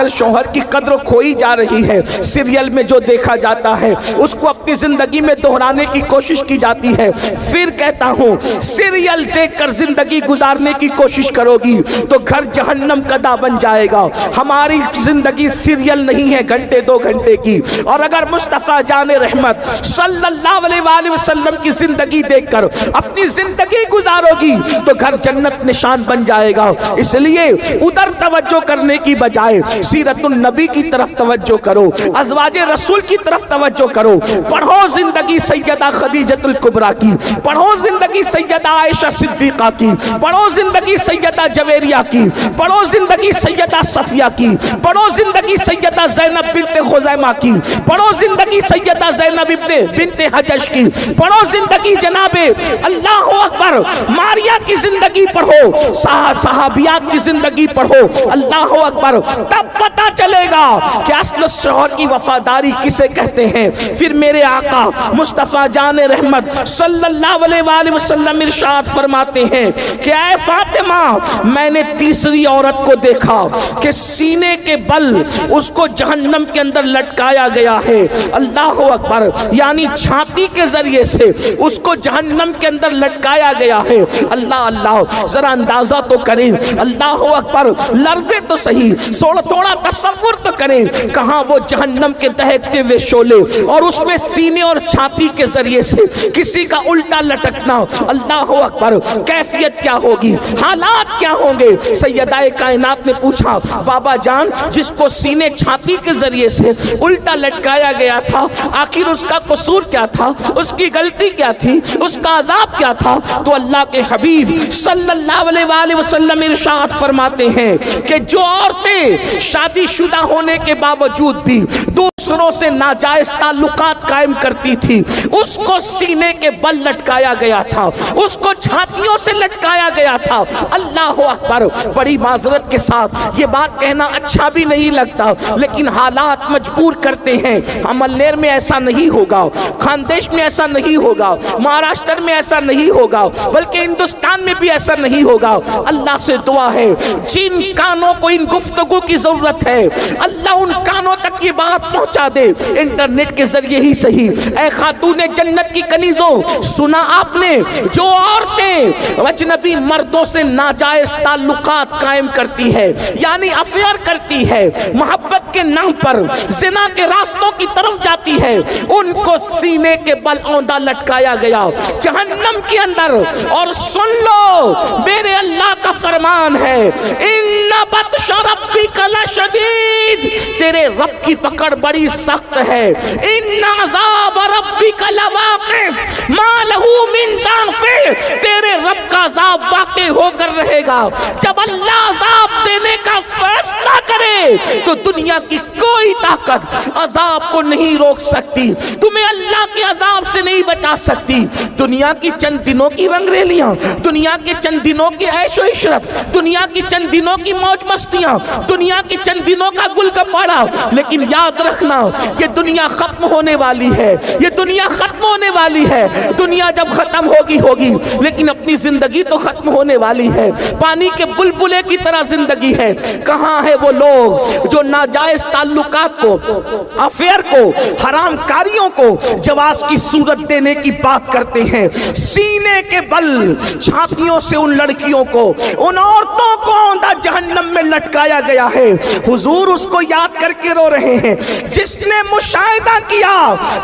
کل شوہر کی قدر کھوئی جا رہی ہے. سیریل میں جو دیکھا جاتا ہے اس کو اپنی زندگی میں دہرانے کی کوشش کی جاتی ہے. پھر کہتا ہوں سیریل دیکھ کر زندگی گزارنے کی کوشش کرو گی تو گھر جہنم کا دا بن جائے گا. ہماری زندگی سیریل نہیں ہے گھنٹے 2 گھنٹے کی. اور اگر مصطفیٰ جان رحمت صلی اللہ علیہ وآلہ وسلم کی زندگی دیکھ کر اپنی زندگی گزارو گی تو گھر جنت نشان بن جائے گا. اس لیے ادھر توجہ کرنے کی بجائے سیرت النبی کی طرف توجہ کرو, ازواج رسول کی طرف توجہ کرو. پڑھو زندگی سیدہ خدیجۃ الکبریٰ کی, پڑھو زندگی سیدہ عائشہ صدیقہ کی, پڑھو زندگی سیدہ جویریہ کی, پڑھو زندگی سیدہ صفیہ کی, پڑھو زندگی سیدہ زینب بنت خزیمہ کی, پڑھو زندگی سیدہ زینب بنت حجش کی, پڑھو زندگی جناب اللہ اکبر ماریہ کی زندگی پڑھو, صحابیات کی زندگی پڑھو. اللہ اکبر, تب پتہ چلے گا کہ اصل شوہر کی وفاداری کسے کہتے ہیں. پھر میرے آقا مصطفیٰ جان رحمت صلی اللہ علیہ وآلہ وسلم ارشاد فرماتے ہیں کہ اے فاطمہ میں نے تیسری عورت کو دیکھا کہ سینے کے بل اس کو جہنم کے اندر لٹکایا گیا ہے. اللہ اکبر, یعنی چھاتی کے ذریعے سے اس کو جہنم کے اندر لٹکایا گیا ہے. اللہ اللہ, ذرا اندازہ تو کریں. اللہ اکبر, لرزے تو صحیح, تھوڑا تصور تو کریں کہاں وہ جہنم کے دہکتے ہوئے شعلے اور اس میں سینے اور چھاتی کے ذریعے سے کسی کا الٹا لٹکنا. اللہ اکبر, کیفیت کیا ہوگی, حالات کیا ہوں گے. سیدہ کائنات نے پوچھا بابا جان جس کو سینے چھاتی کے ذریعے سے الٹا لٹکایا گیا تھا آخر اس کا قصور کیا تھا, اس کی غلطی کیا تھی, اس کا عذاب کیا تھا. تو اللہ کے حبیب صلی اللہ علیہ وآلہ وسلم ارشاد فرماتے ہیں کہ جو عورتیں شادی شدہ ہونے کے باوجود بھی دوسروں سے ناجائز تعلقات قائم کرتی تھی اس کو سینے کے بل لٹکایا گیا تھا, اس کو چھاتیوں سے لٹکایا گیا تھا. اللہ اکبر, بڑی معذرت کے ساتھ یہ بات کہنا اچھا بھی نہیں لگتا لیکن حالات مجبور کرتے ہیں. عملنیر میں ایسا نہیں ہوگا, خاندیش میں ایسا نہیں ہوگا, مہاراشٹر میں ایسا نہیں ہوگا, بلکہ ہندوستان میں بھی ایسا نہیں ہوگا. اللہ سے دعا ہے جن کانوں کو ان گفتگو کی ضرورت ہے اللہ ان کانوں تک یہ بات پہنچا دے, انٹرنیٹ کے ذریعے ہی صحیح. اے خاتون جنت کی کنیزوں, سنا آپ نے جو عورتیں اجنبی مردوں سے ناجائز تعلقات قائم کرتی ہے یعنی افیئر کرتی ہے, محبت کے نام پر زنا کے راستوں کی طرف جاتی ہے, ان کو سینے کے بل اوندا لٹکایا گیا جہنم کے اندر. اور سن لو میرے اللہ کا فرمان ہے ان بطش ربک لشدید, تیرے رب کی پکڑ بڑی سخت ہے. ان عذاب ربک لواقع ما لہ من دافع, تیرے رب کا عذاب واقع ہو کر رہے گا. جب اللہ عذاب دینے کا فیصلہ کرے تو دنیا کی کوئی طاقت عذاب کو نہیں روک سکتی, تمہیں اللہ کے عذاب سے نہیں بچا سکتی. دنیا کی چند دنوں کی رنگ ریلیاں, دنیا کے چند دنوں کی عیش و عشرت, دنیا کی چند دنوں کی موج مستیاں, دنیا کی چند دنوں کا گل گپاڑا, لیکن یاد رکھنا یہ دنیا ختم ہونے والی ہے, یہ دنیا ختم ہونے والی ہے. دنیا جب ختم ہوگی لیکن اپنی زندگی تو ختم ہونے والی ہے. پانی کے بلبلے کی طرح زندگی ہے. کہاں ہے وہ لوگ جو ناجائز تعلقات کو, افیئر کو, حرام کاریوں کو جواز کی صورت دینے کی بات کرتے ہیں. سینے کے بل چھاتیوں سے ان لڑکیوں کو, ان عورتوں کو اوندا جہنم میں لٹکایا گیا ہے. حضور اس کو یاد کر کے رو رہے ہیں. جس نے مشاہدہ کیا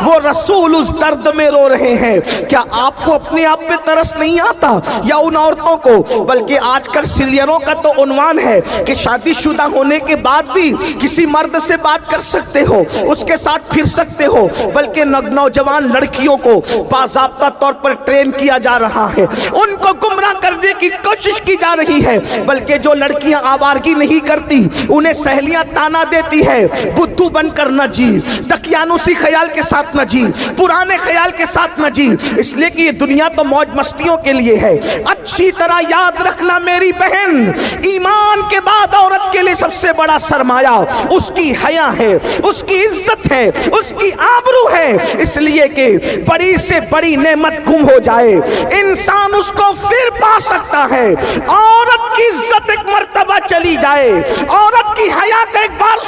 وہ رسول اس درد میں رو رہے ہیں. کیا آپ کو اپنے آپ پہ ترس نہیں آتا یا ان عورتوں کو؟ بلکہ آج کل سیریلوں کا تو عنوان ہے کہ شادی شدہ ہونے کے بعد بھی کسی مرد سے بات کر سکتے ہو, اس کے ساتھ پھر سکتے ہو. بلکہ نوجوان لڑکیوں کو باضابطہ طور پر ٹرین کیا جا رہا ہے, ان کو گمراہ کرنے کی کوشش کی جا رہی ہے. بلکہ جو لڑکیاں آوارگی نہیں کرتی انہیں سہیلیاں تانا دیتی ہے بدھو بن کر نہ جی, دقیانوسی خیال کے ساتھ نہ جی, پرانے خیال کے ساتھ نہ جی, اس لیے کہ یہ دنیا تو موج مستیوں کے لیے ہے. اچھی طرح یاد رکھنا میری بہن, ایمان کے بعد عورت کے لیے سب سے بڑا سرمایہ اس کی حیا ہے, اس کی عزت ہے, اس کی آبرو ہے. اس لیے کہ بڑی سے بڑی نعمت گم ہو جائے انسان اس کو پھر پا سکتا ہے. عورت کی عزت ایک مرتبہ چلی جائے, عورت کی حیا کا ایک بار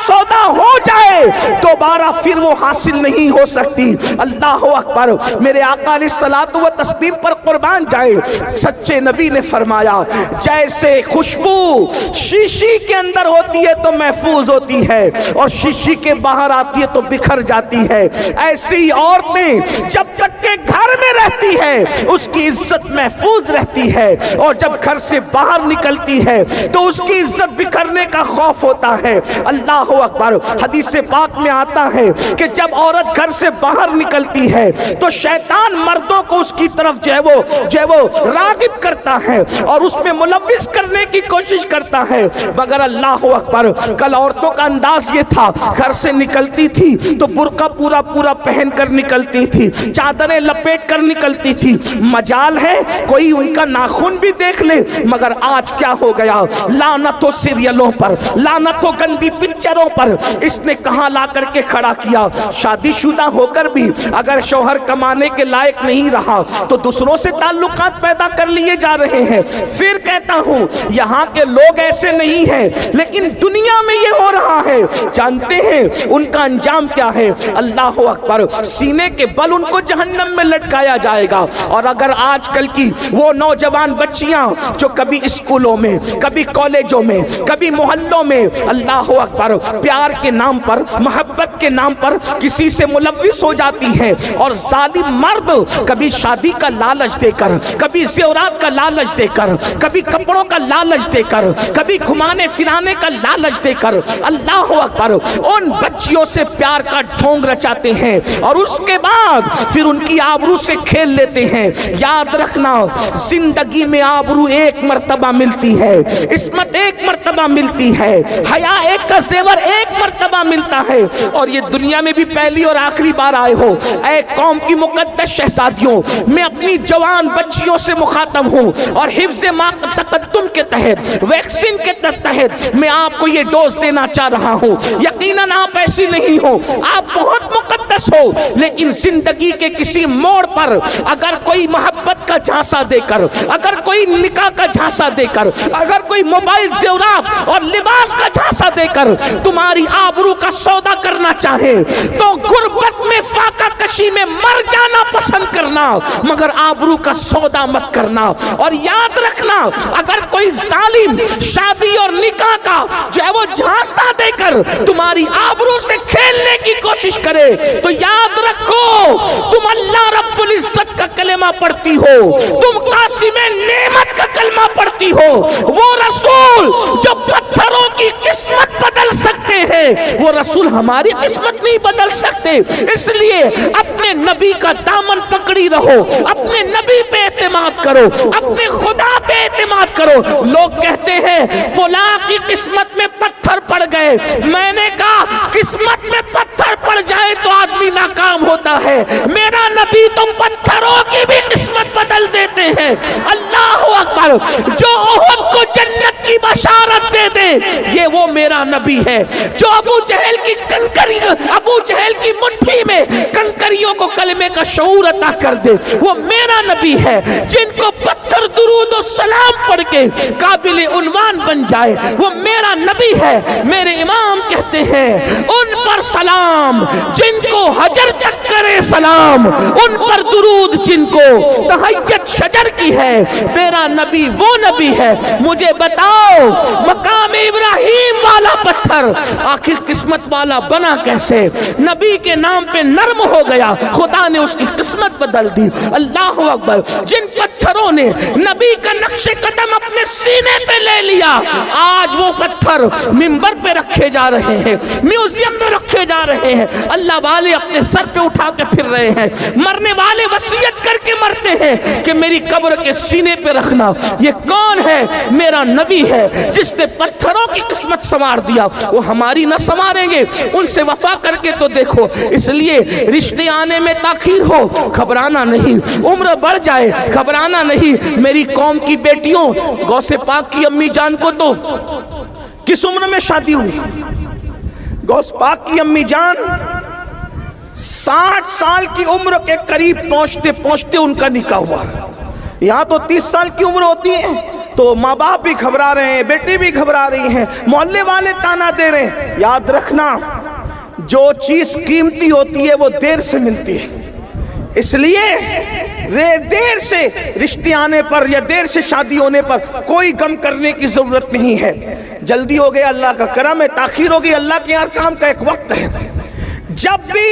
دوبارہ پھر وہ حاصل نہیں ہو سکتی۔ اللہ اکبر، میرے آقا علیہ الصلوۃ والتسلیم پر قربان جائے، سچے نبی نے فرمایا جیسے خوشبو شیشی کے اندر ہوتی ہے تو محفوظ ہوتی ہے اور شیشی کے باہر آتی ہے تو بکھر جاتی ہے، ایسی عورتیں جب تک کہ گھر میں رہتی ہے اس کی عزت محفوظ رہتی ہے، اور جب گھر سے باہر نکلتی ہے تو اس کی عزت بکھرنے کا خوف ہوتا ہے۔ اللہ اکبر، حدیث پاک میں آتا ہے کہ جب عورت گھر سے باہر نکلتی ہے تو شیطان مردوں کو اس کی طرف جو ہے وہ راغب کرتا ہے اور اس میں ملوث کرنے کی کوشش کرتا ہے، مگر اللہ اکبر کل عورتوں کا انداز یہ تھا، گھر سے نکلتی تھی تو برقع پورا پہن کر نکلتی تھی، چادریں لپیٹ کر نکلتی تھی، مجال ہے کوئی ان کا ناخن بھی دیکھ لے۔ مگر آج کیا ہو گیا، لعنت ہو سیریلوں پر، لعنت ہو گندی پکچروں پر، اس نے کہاں لا کر کے کھڑا کیا۔ شادی شدہ ہو کر بھی اگر شوہر کمانے کے لائق نہیں رہا تو دوسروں سے تعلقات پیدا کر لیے جا رہے ہیں۔ پھر کہتا ہوں یہاں کے لوگ ایسے نہیں ہیں لیکن دنیا میں یہ ہو رہا ہے، جانتے ہیں ان کا انجام کیا ہے؟ اللہ اکبر، سینے کے بل ان کو جہنم میں لٹکایا جائے گا۔ اور اگر آج کل کی وہ نوجوان بچیاں جو کبھی اسکولوں میں، کبھی کالجوں میں، کبھی محلوں میں، اللہ اکبر، پیار کے نام پر، محبت کے نام پر کسی سے ملوث ہو جاتی ہیں، اور ظالم مرد کبھی شادی کا لالچ دے کر، کبھی زیورات کا لالچ دے کر، کبھی کپڑوں کا لالچ دے کر، کبھی گھمانے پھرانے کا لالچ دے کر، اللہ اکبر، ان بچیوں سے پیار کا ڈھونگ رچاتے ہیں اور اس کے بعد پھر ان کی آبرو سے کھیل لیتے ہیں۔ یاد رکھنا، زندگی میں آبرو ایک مرتبہ ملتی ہے، عصمت ایک مرتبہ ملتی ہے، حیا ایک کا زیور ایک مرتبہ ملتا ہے، اور یہ دنیا میں بھی پہلی اور آخری بار آئے ہو۔ اے قوم کی مقدس شہزادیوں، میں اپنی جوان بچیوں سے مخاطب ہوں اور حفظ تقدم کے تحت، ویکسین کے تحت میں آپ کو یہ ڈوز دینا چاہ رہا ہوں۔ یقیناً آپ ایسی نہیں ہو، آپ بہت مقدس ہو، لیکن زندگی کے کسی موڑ پر اگر کوئی محبت کا جھانسا دے کر، اگر کوئی نکاح کا جھانسا دے کر، اگر کوئی موبائل زیورات اور لباس کا جھانسا دے کر تمہاری آبرو کا سودا کرنا چاہے تو غربت میں، فاقہ کشی میں مر جانا پسند کرنا، مگر آبرو کا سودا مت کرنا۔ اور یاد رکھنا، اگر کوئی ظالم شادی اور نکاح کا جو ہے وہ جھانسا دے کر تمہاری آبرو سے کھیلنے کی کوشش کرے تو یاد رکھو، تم اللہ رب العزت کا کلمہ پڑھتی ہو، تم قاسم نعمت کا کلمہ پڑھتی ہو، وہ رسول جو پتھروں کی قسمت بدل سکتے ہیں، وہ رسول ہماری قسمت نہیں بدل سکتے۔ اس لیے اپنے نبی کا دامن پکڑی رہو، اپنے نبی پہ اعتماد کرو، اپنے خدا پہ اعتماد کرو۔ لوگ کہتے ہیں فلاں کی قسمت میں پتھر پڑ گئے، میں نے کہا قسمت میں پتھر پڑ جائے تو آدمی ناکام ہوتا ہے، میرا نبی تو پتھروں کی بھی قسمت بدل دیتے ہیں۔ اللہ اکبر، جو احد کو جنت کی بشارت دے دے یہ وہ میرا نبی ہے، جو ابو جہل کی کنکری، ابو جہل کی مٹھی میں کنکریوں کو کلمے کا شعور عطا کر دے وہ میرا نبی ہے، جن کو پتھر درود و سلام پڑھ کے قابل عنوان بن جائے وہ میرا نبی ہے۔ میرے امام کہتے ہیں ان پر سلام جن کو حجر تک کرے سلام، ان پر درود جن کو تہجد شجر کی ہے، میرا نبی وہ نبی ہے۔ مجھے بتاؤ مقام ابراہیم والا پتھر آخر قسمت والا بنا کیسے؟ نبی کے نام پہ نرم ہو گیا، خدا نے اس کی قسمت بدل دی۔ اللہ اکبر، جن پتھروں نے نبی کا نقش قدم اپنے سینے پہ لے لیا، آج وہ پتھر منبر پہ رکھے جا رہے ہیں، میوزیم میں رکھے جا رہے ہیں، اللہ والے اپنے سر پہ اٹھا کے پھر رہے ہیں، مرنے والے وصیت کر کے مرتے ہیں کہ میری قبر کے سینے پہ رکھنا۔ یہ کون ہے؟ میرا نبی ہے، جس نے پتھروں کی قسمت سنوار دیا، وہ ہماری نہ سنواریں گے؟ ان سے وفا کر کے تو دیکھو۔ اس لیے رشتے آنے میں تاخیر ہو گھبرانا نہیں، عمر بڑھ جائے گھبرانا نہیں۔ میری قوم کی بیٹیوں، غوث پاک کی امی جان کو تو کس عمر میں شادی ہوئی؟ غوث پاک کی امی جان 60 سال کی عمر کے قریب پہنچتے پہنچتے ان کا نکاح ہوا۔ یہاں تو 30 سال کی عمر ہوتی ہے تو ماں باپ بھی گھبرا رہے ہیں، بیٹی بھی گھبرا رہی ہیں، محلے والے تانا دے رہے ہیں۔ یاد رکھنا جو چیز قیمتی ہوتی ہے وہ دیر سے ملتی ہے، اس لیے دیر سے رشتے آنے پر یا دیر سے شادی ہونے پر کوئی غم کرنے کی ضرورت نہیں ہے۔ جلدی ہو گیا اللہ کا کرم ہے، تاخیر ہو گئی اللہ کے یار کام کا ایک وقت ہے، جب بھی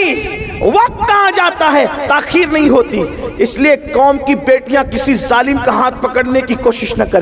وقت آ جاتا ہے تاخیر نہیں ہوتی۔ اس لیے قوم کی بیٹیاں کسی ظالم کا ہاتھ پکڑنے کی کوشش نہ کریں۔